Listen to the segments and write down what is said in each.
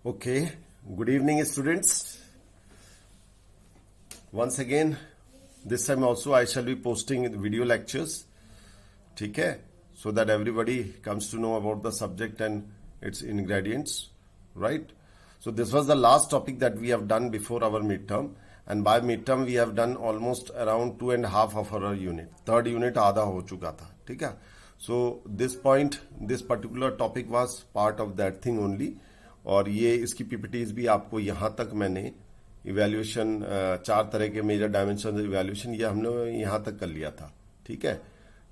Okay, good evening, students. Once again, this time also I shall be posting video lectures. ठीक है, so that everybody comes to know about the subject and its ingredients, right? So this was the last topic that we have done before our midterm, and by midterm we have done almost around 2.5 of our unit. Third unit आधा हो चुका था, ठीक है? So this particular topic was part of that thing only. और ये इसकी PPTs भी आपको यहाँ तक मैंने इवैल्यूएशन 4 तरह के मेजर डायमेंशन इवैल्यूएशन ये हमने यहाँ तक कर लिया था, ठीक है?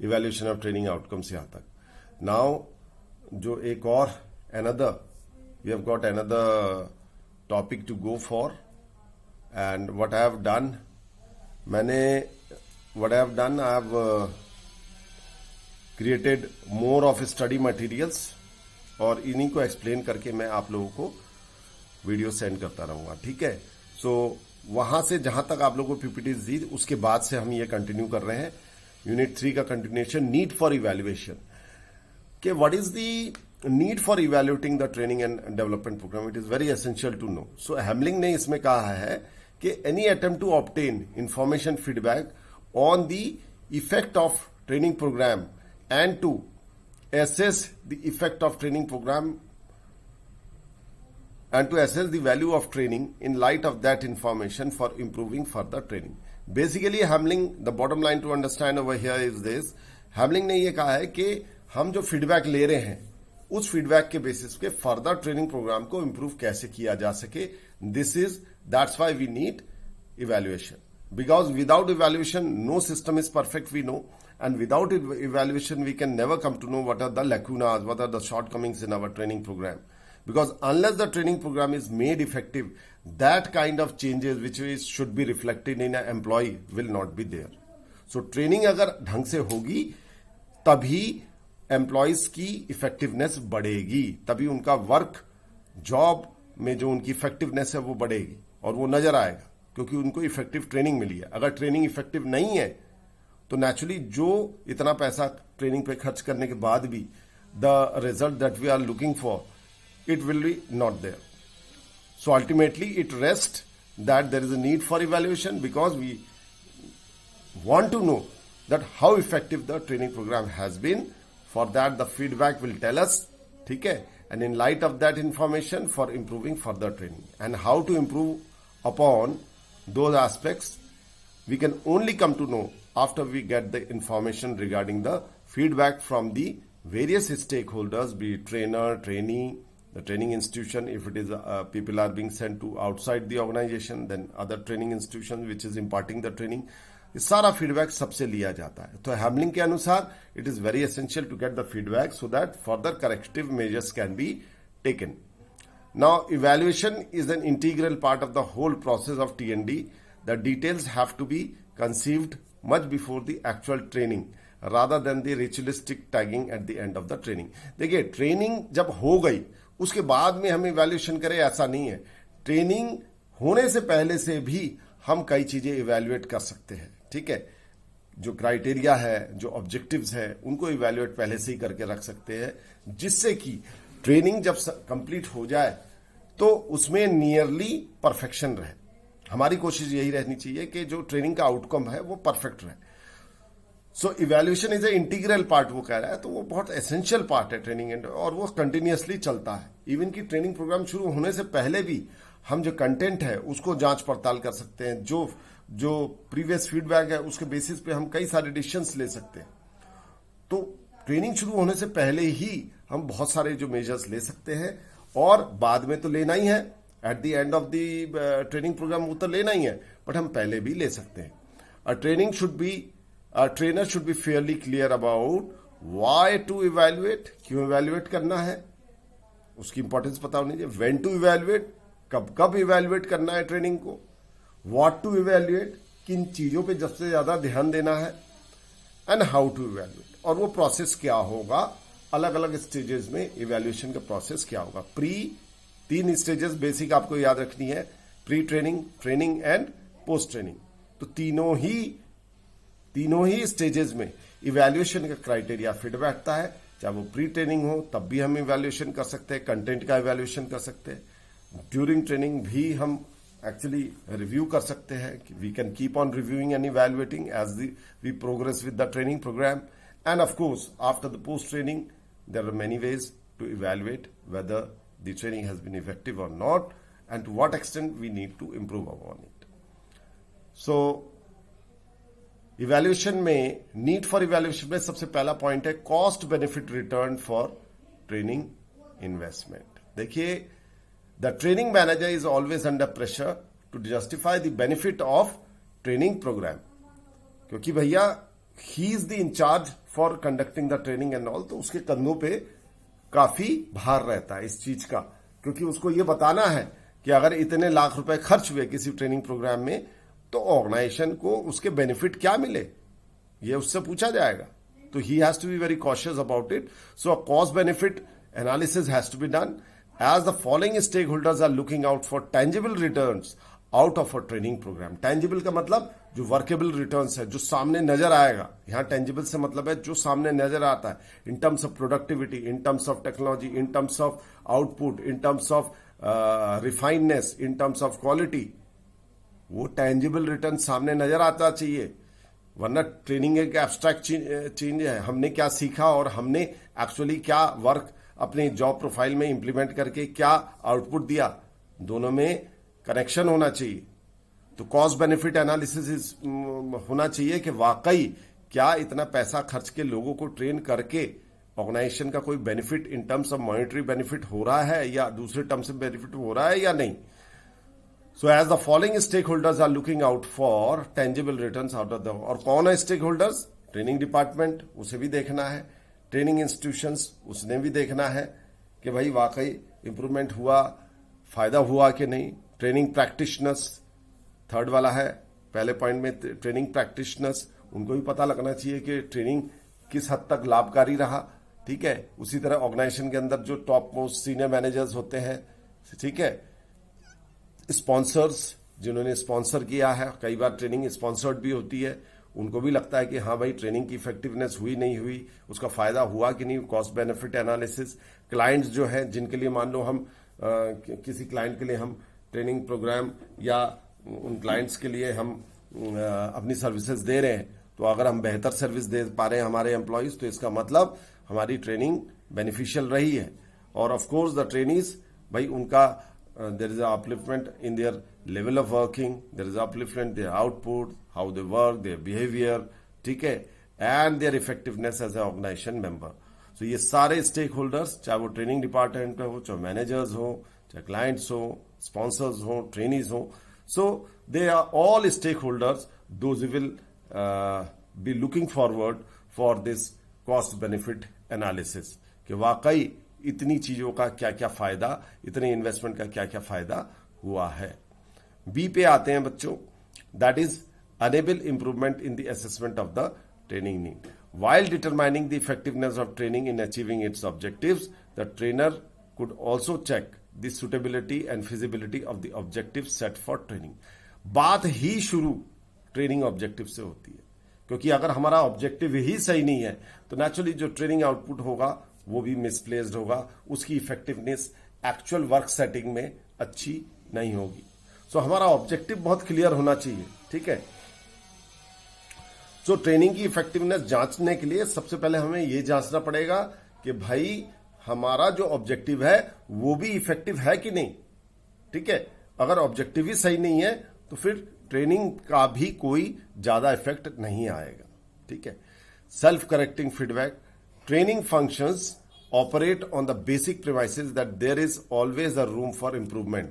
इवैल्यूएशन ऑफ ट्रेनिंग आउटकम्स यहाँ तक. नाउ जो एक और another we have got another topic to go for, and what I have done, I have created more of study materials, और इन्हीं को एक्सप्लेन करके मैं आप लोगों को वीडियो सेंड करता रहूंगा, ठीक है? सो वहां से जहां तक आप लोगों को पीपीटीज दी, उसके बाद से हम ये कंटिन्यू कर रहे हैं यूनिट 3 का कंटिन्यूएशन, नीड फॉर इवैल्यूएशन. के what is the need for evaluating the training and development programme? It is very essential to know. So Hamblin ने इसमें कहा है कि any attempt to obtain information feedback on the effect of training programme and to assess the effect of training program and to assess the value of training in light of that information for improving further training. Basically Hamling, the bottom line to understand over here is this. Hamling ने ये कहा है कि हम जो feedback ले रहे हैं उस फीडबैक के बेसिस पे फर्दर ट्रेनिंग प्रोग्राम को इंप्रूव कैसे किया जा सके. That's why we need evaluation, because without evaluation no system is perfect, we know. And without evaluation, we can never come to know what are the lacunas, what are the shortcomings in our training program. Because unless the training program is made effective, that kind of changes which should be reflected in an employee will not be there. So training अगर ढंग से होगी तभी employees की effectiveness बढ़ेगी, तभी उनका work job में जो उनकी effectiveness है वो बढ़ेगी और वो नजर आएगा, क्योंकि उनको इफेक्टिव ट्रेनिंग मिली है. अगर ट्रेनिंग इफेक्टिव नहीं है तो नेचुरली जो इतना पैसा ट्रेनिंग पे खर्च करने के बाद भी the result that we are looking for, it will be not there. So ultimately it rest that there is a need for evaluation, because we want to know that how effective the training program has been. For that the feedback will tell us, ठीक है? And in light of that information for improving further training, and how to improve upon those aspects we can only come to know after we get the information regarding the feedback from the various stakeholders, be it trainer, trainee, the training institution. If it is people are being sent to outside the organization, then other training institutions which is imparting the training, ये सारा feedback सबसे लिया जाता है. तो Hamblin के अनुसार it is very essential to get the feedback so that further corrective measures can be taken. Now evaluation is an integral part of the whole process of TND. The details have to be conceived much before the actual training rather than the ritualistic tagging at the end of the training. देखिए, training जब हो गई उसके बाद में हम evaluation करें ऐसा नहीं है. ट्रेनिंग होने से पहले से भी हम कई चीजें इवैल्यूएट कर सकते हैं, ठीक है? जो क्राइटेरिया है, जो ऑब्जेक्टिव्स है, उनको इवैल्यूएट पहले से ही करके रख सकते हैं, जिससे कि ट्रेनिंग जब कंप्लीट हो जाए तो उसमें नियरली परफेक्शन रहे. हमारी कोशिश यही रहनी चाहिए कि जो ट्रेनिंग का आउटकम है वो परफेक्ट रहे. So evaluation is a integral part, वो कह रहा है, तो वो बहुत एसेंशियल पार्ट है ट्रेनिंग, और वो कंटिन्यूअसली चलता है. इवन की ट्रेनिंग प्रोग्राम शुरू होने से पहले भी हम जो कंटेंट है उसको जांच पड़ताल कर सकते हैं. जो प्रीवियस फीडबैक है उसके बेसिस पे हम कई सारे डिसीजंस ले सकते हैं. तो ट्रेनिंग शुरू होने से पहले ही हम बहुत सारे जो मेजर्स ले सकते हैं, और बाद में तो लेना ही है, at the end of the training program वो तो लेना ही है, बट हम पहले भी ले सकते हैं. Training should be, trainer should be fairly clear about why to evaluate, क्यों इवैल्यूएट करना है, उसकी इंपॉर्टेंस पता होनी चाहिए. व्हेन टू इवैल्यूएट, कब कब इवैल्यूएट करना है ट्रेनिंग को. व्हाट टू इवैल्यूएट, किन चीजों पे सबसे ज्यादा ध्यान देना है. एंड हाउ टू इवैल्यूएट, और वो प्रोसेस क्या होगा, अलग अलग स्टेजेस में इवैल्यूएशन का प्रोसेस क्या होगा. 3 स्टेजेस बेसिक आपको याद रखनी है, pre training, training and post training. तो तीनों ही स्टेजेस में इवैल्यूएशन का क्राइटेरिया फिट बैठता है. चाहे वो प्री ट्रेनिंग हो तब भी हम इवैल्यूएशन कर सकते हैं, कंटेंट का इवैल्यूएशन कर सकते हैं. ड्यूरिंग ट्रेनिंग भी हम एक्चुअली रिव्यू कर सकते हैं. We can keep on reviewing and evaluating as we progress with the training program. And of course after the post training there are many ways to evaluate whether the training has been effective or not and to what extent we need to improve upon it. So evaluation में need for evaluation में सबसे पहला point है cost benefit return for training investment. देखिए, the training manager is always under pressure to justify the benefit of training program. क्योंकि भैया he is the incharge for conducting the training and all, तो उसके कंधों पे काफी भार रहता है इस चीज का, क्योंकि उसको ये बताना है कि अगर इतने लाख रुपए खर्च हुए किसी ट्रेनिंग प्रोग्राम में तो ऑर्गेनाइजेशन को उसके बेनिफिट क्या मिले, ये उससे पूछा जाएगा. तो he has to be very cautious about it. So a cost benefit analysis has to be done as the following stakeholders are looking out for tangible returns out of a training program. Tangible का मतलब जो workable returns है, जो सामने नजर आएगा. यहां tangible से मतलब है जो सामने नजर आता है in terms of productivity, in terms of technology, in terms of output, in terms of refineness, in terms of quality. वो टेंजिबल रिटर्न सामने नजर आता चाहिए, वरना ट्रेनिंग एक एब्स्ट्रैक्ट चीज है. हमने क्या सीखा और हमने एक्चुअली क्या वर्क अपने जॉब प्रोफाइल में इंप्लीमेंट करके क्या आउटपुट दिया, दोनों में कनेक्शन होना चाहिए. तो कॉस्ट बेनिफिट एनालिसिस होना चाहिए कि वाकई क्या इतना पैसा खर्च के लोगों को ट्रेन करके ऑर्गेनाइजेशन का कोई benefit in terms of monetary benefit हो रहा है या दूसरे टर्म्स ऑफ बेनिफिट हो रहा है या नहीं. So as the following stakeholders are looking out for tangible returns out of the. और कौन है स्टेक होल्डर्स? ट्रेनिंग डिपार्टमेंट, उसे भी देखना है. ट्रेनिंग इंस्टीट्यूशंस, उसने भी देखना है कि भाई वाकई इंप्रूवमेंट हुआ, फायदा हुआ कि नहीं. ट्रेनिंग प्रैक्टिशनर्स थर्ड वाला है. पहले पॉइंट में ट्रेनिंग प्रैक्टिशनर्स, उनको भी पता लगना चाहिए कि ट्रेनिंग किस हद तक लाभकारी रहा. ठीक है. उसी तरह ऑर्गेनाइजेशन के अंदर जो टॉप मोस्ट सीनियर मैनेजर्स होते हैं, ठीक है, स्पॉन्सर्स जिन्होंने स्पॉन्सर किया है, कई बार ट्रेनिंग स्पॉन्सर्ड भी होती है, उनको भी लगता है कि हाँ भाई ट्रेनिंग की इफेक्टिवनेस हुई नहीं हुई, उसका फायदा हुआ कि नहीं. Cost benefit analysis. क्लाइंट्स जो है जिनके लिए मान लो हम किसी क्लाइंट के लिए हम ट्रेनिंग प्रोग्राम या उन क्लाइंट्स के लिए हम अपनी सर्विसेज दे रहे हैं, तो अगर हम बेहतर सर्विस दे पा रहे हैं हमारे एम्प्लॉइज, तो इसका मतलब हमारी ट्रेनिंग बेनिफिशियल रही है. और ऑफ कोर्स द ट्रेनीज, भाई उनका there is upliftment in their level of working, there is upliftment their output, how they work, their behaviour, ठीक है, and their effectiveness as a organisation member. So ये सारे stake holders, चाहे वो training department हो, चाहे मैनेजर्स हो, चाहे क्लाइंट्स हो, स्पॉन्सर्स हो, ट्रेनीज हो, so they are all stakeholders, those who will be looking forward for this cost benefit analysis कि वाकई इतनी चीजों का क्या क्या फायदा, इतने इन्वेस्टमेंट का क्या क्या फायदा हुआ है. बी पे आते हैं बच्चों. That is enable improvement in the assessment of the training need. While determining the effectiveness of training in achieving its objectives, the trainer could also check the suitability and feasibility of the objectives set for training. बात ही शुरू training objective से होती है, क्योंकि अगर हमारा objective ही सही नहीं है तो नेचुरली जो ट्रेनिंग आउटपुट होगा वो भी मिसप्लेस्ड होगा, उसकी इफेक्टिवनेस एक्चुअल वर्क सेटिंग में अच्छी नहीं होगी. सो हमारा ऑब्जेक्टिव बहुत क्लियर होना चाहिए. ठीक है. सो ट्रेनिंग की इफेक्टिवनेस जांचने के लिए सबसे पहले हमें यह जांचना पड़ेगा कि भाई हमारा जो ऑब्जेक्टिव है वो भी इफेक्टिव है कि नहीं. ठीक है. अगर ऑब्जेक्टिव ही सही नहीं है तो फिर ट्रेनिंग का भी कोई ज्यादा इफेक्ट नहीं आएगा. ठीक है. Self correcting feedback. Training functions operate on the basic premises that there is always a room for improvement,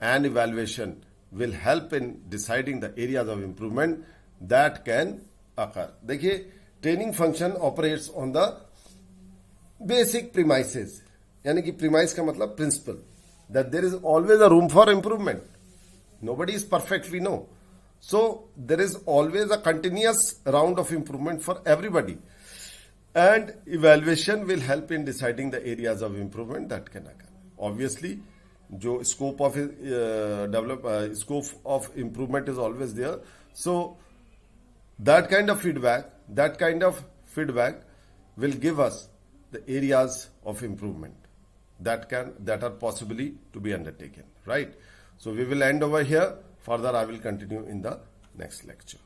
and evaluation will help in deciding the areas of improvement that can occur. देखिए, training function operates on the basic premises, यानी कि premise का मतलब principle, that there is always a room for improvement. Nobody is perfect, we know. So there is always a continuous round of improvement for everybody. And evaluation will help in deciding the areas of improvement that can occur. Obviously, जो scope of improvement is always there. So that kind of feedback will give us the areas of improvement. that are possibly to be undertaken, right? So we will end over here. Further I will continue in the next lecture.